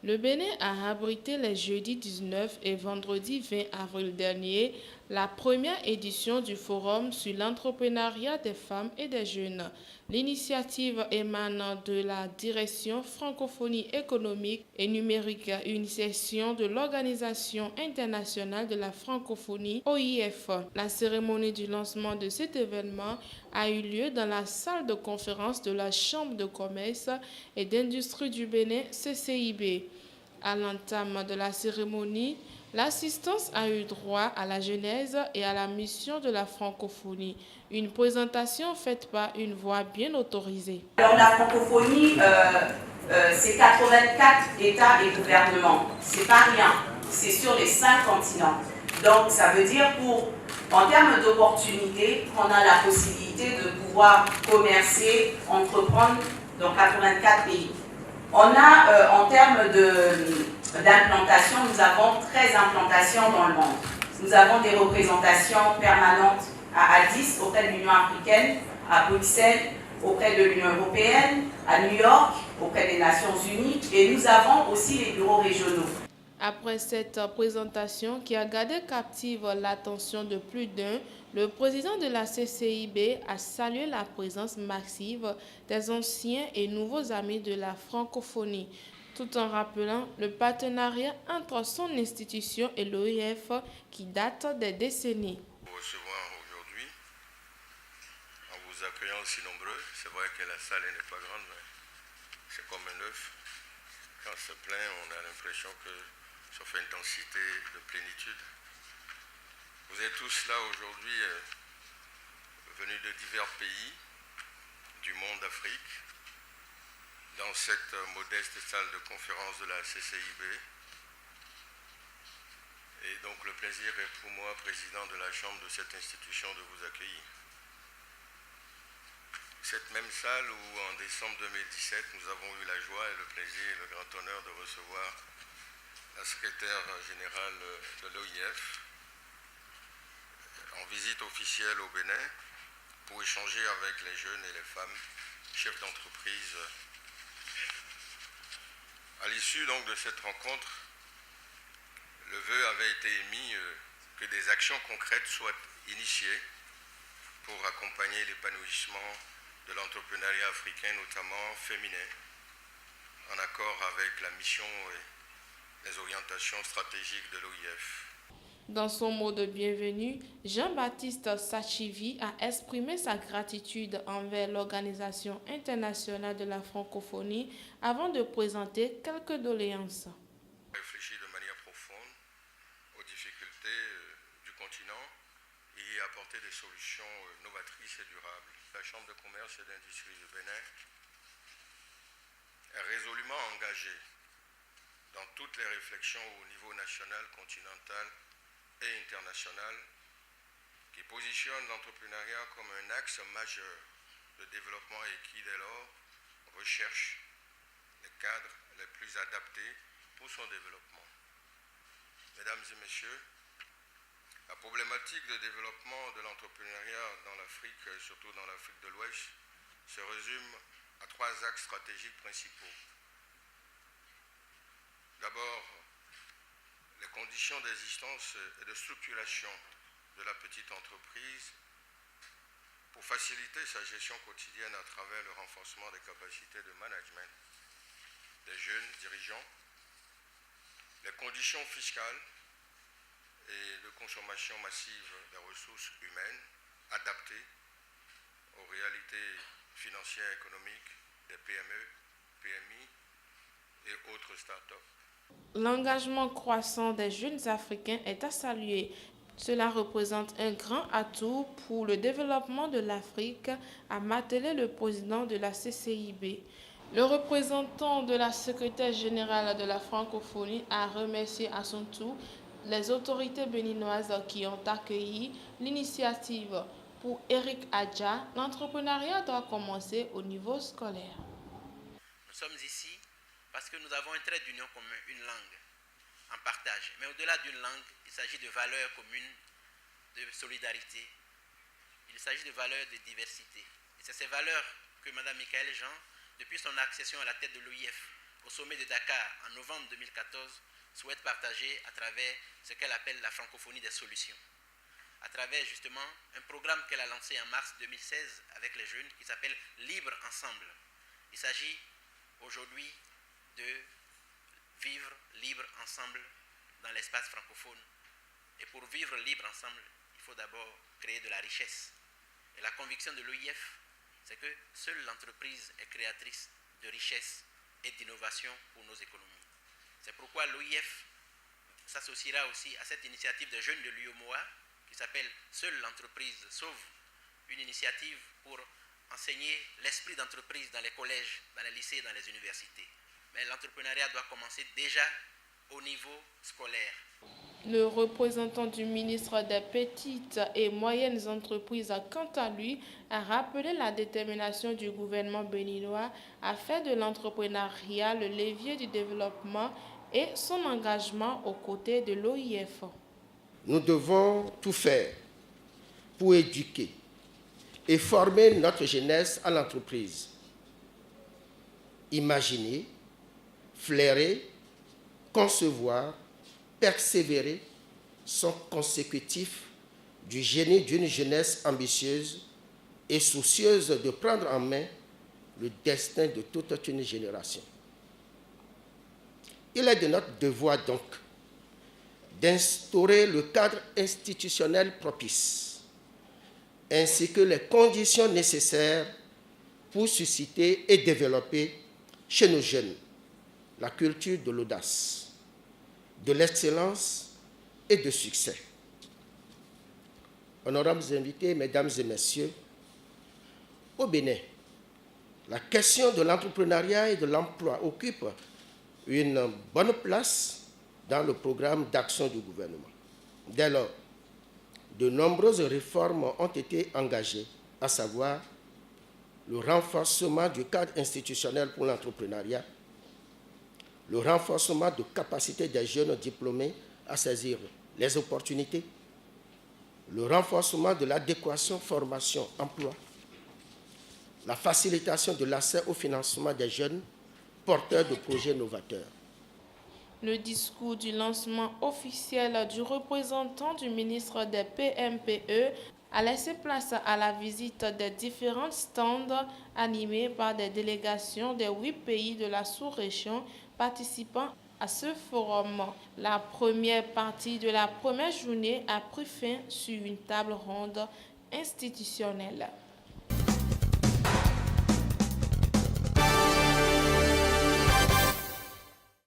Le Bénin a abrité les jeudis 19 et vendredi 20 avril dernier la première édition du Forum sur l'entrepreneuriat des femmes et des jeunes. L'initiative émane de la Direction Francophonie économique et numérique, une section de l'Organisation internationale de la francophonie OIF. La cérémonie du lancement de cet événement a eu lieu dans la salle de conférence de la Chambre de commerce et d'industrie du Bénin, CCIB. À l'entame de la cérémonie, l'assistance a eu droit à la genèse et à la mission de la francophonie, une présentation faite par une voix bien autorisée. Alors la francophonie, c'est 84 États et gouvernements, c'est pas rien, c'est sur les 5 continents. Donc ça veut dire en termes d'opportunités, on a la possibilité de pouvoir commercer, entreprendre dans 84 pays. On a, en termes d'implantation, nous avons 13 implantations dans le monde. Nous avons des représentations permanentes à Addis, auprès de l'Union africaine, à Bruxelles, auprès de l'Union européenne, à New York, auprès des Nations unies, et nous avons aussi les bureaux régionaux. Après cette présentation qui a gardé captive l'attention de plus d'un, le président de la CCIB a salué la présence massive des anciens et nouveaux amis de la francophonie, tout en rappelant le partenariat entre son institution et l'OIF qui date des décennies. Vous recevoir aujourd'hui, en vous accueillant aussi nombreux, c'est vrai que la salle n'est pas grande, mais c'est comme un œuf. Quand c'est plein, on a l'impression que ça fait une densité de plénitude. Vous êtes tous là aujourd'hui venus de divers pays du monde d'Afrique dans cette modeste salle de conférence de la CCIB. Et donc le plaisir est pour moi, président de la Chambre de cette institution, de vous accueillir. Cette même salle où en décembre 2017, nous avons eu la joie et le plaisir et le grand honneur de recevoir la secrétaire générale de l'OIF en visite officielle au Bénin pour échanger avec les jeunes et les femmes chefs d'entreprise. À l'issue donc de cette rencontre, le vœu avait été émis que des actions concrètes soient initiées pour accompagner l'épanouissement de l'entrepreneuriat africain, notamment féminin, en accord avec la mission et les orientations stratégiques de l'OIF. Dans son mot de bienvenue, Jean-Baptiste Sachivi a exprimé sa gratitude envers l'Organisation internationale de la francophonie avant de présenter quelques doléances. Réfléchir de manière profonde aux difficultés du continent et apporter des solutions novatrices et durables. La Chambre de commerce et d'industrie du Bénin est résolument engagée dans toutes les réflexions au niveau national, continental et international qui positionnent l'entrepreneuriat comme un axe majeur de développement et qui, dès lors, recherche les cadres les plus adaptés pour son développement. Mesdames et messieurs, la problématique de développement de l'entrepreneuriat dans l'Afrique, surtout dans l'Afrique de l'Ouest, se résume à 3 axes stratégiques principaux. D'abord, les conditions d'existence et de structuration de la petite entreprise pour faciliter sa gestion quotidienne à travers le renforcement des capacités de management des jeunes dirigeants, les conditions fiscales et de consommation massive des ressources humaines adaptées aux réalités financières et économiques des PME, PMI et autres start-up. L'engagement croissant des jeunes Africains est à saluer. Cela représente un grand atout pour le développement de l'Afrique, a martelé le président de la CCIB. Le représentant de la secrétaire générale de la francophonie a remercié à son tour les autorités béninoises qui ont accueilli l'initiative. Pour Eric Adja, l'entrepreneuriat doit commencer au niveau scolaire. Nous sommes ici parce que nous avons un trait d'union commun, une langue en partage. Mais au-delà d'une langue, il s'agit de valeurs communes, de solidarité. Il s'agit de valeurs de diversité. Et c'est ces valeurs que Mme Michaëlle Jean, depuis son accession à la tête de l'OIF, au sommet de Dakar en novembre 2014, souhaite partager à travers ce qu'elle appelle la francophonie des solutions. À travers justement un programme qu'elle a lancé en mars 2016 avec les jeunes qui s'appelle Libre Ensemble. Il s'agit aujourd'hui de vivre libre ensemble dans l'espace francophone. Et pour vivre libre ensemble, il faut d'abord créer de la richesse. Et la conviction de l'OIF, c'est que seule l'entreprise est créatrice de richesse et d'innovation pour nos économies. C'est pourquoi l'OIF s'associera aussi à cette initiative de jeunes de l'UEMOA qui s'appelle « Seule l'entreprise sauve », une initiative pour enseigner l'esprit d'entreprise dans les collèges, dans les lycées, dans les universités. Mais l'entrepreneuriat doit commencer déjà au niveau scolaire. Le représentant du ministre des Petites et Moyennes Entreprises, quant à lui, a rappelé la détermination du gouvernement béninois à faire de l'entrepreneuriat le levier du développement et son engagement aux côtés de l'OIF. Nous devons tout faire pour éduquer et former notre jeunesse à l'entreprise. Imaginer, flairer, concevoir, persévérer sont consécutifs du génie d'une jeunesse ambitieuse et soucieuse de prendre en main le destin de toute une génération. Il est de notre devoir donc d'instaurer le cadre institutionnel propice, ainsi que les conditions nécessaires pour susciter et développer chez nos jeunes la culture de l'audace, de l'excellence et du succès. Honorables invités, mesdames et messieurs, au Bénin, la question de l'entrepreneuriat et de l'emploi occupe une bonne place dans le programme d'action du gouvernement. Dès lors, de nombreuses réformes ont été engagées, à savoir le renforcement du cadre institutionnel pour l'entrepreneuriat, le renforcement de capacités des jeunes diplômés à saisir les opportunités, le renforcement de l'adéquation formation-emploi, la facilitation de l'accès au financement des jeunes porteurs de projets novateurs. Le discours du lancement officiel du représentant du ministre des PMPE a laissé place à la visite des différents stands animés par des délégations des 8 pays de la sous-région participant à ce forum. La première partie de la première journée a pris fin sur une table ronde institutionnelle.